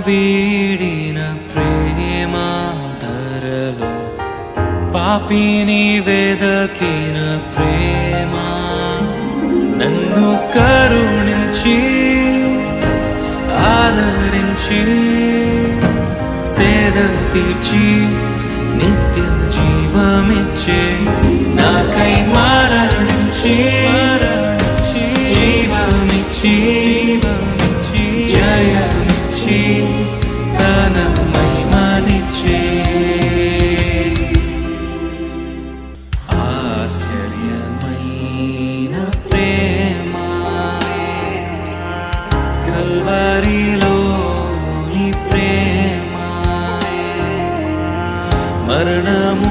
వీడిన ప్రేమ ధరలో పాపిని వెదకిన ప్రేమ నన్ను కరుణించి ఆదరించి సేద తీర్చి నిత్య జీవమిచ్చే నాకై మరణించి జీవమిచ్చి జయమిచ్చి తన మహిమనిచ్చే ఆశ్చర్యమైన ప్రేమ కల్వరిలోని ప్రేమ మరణము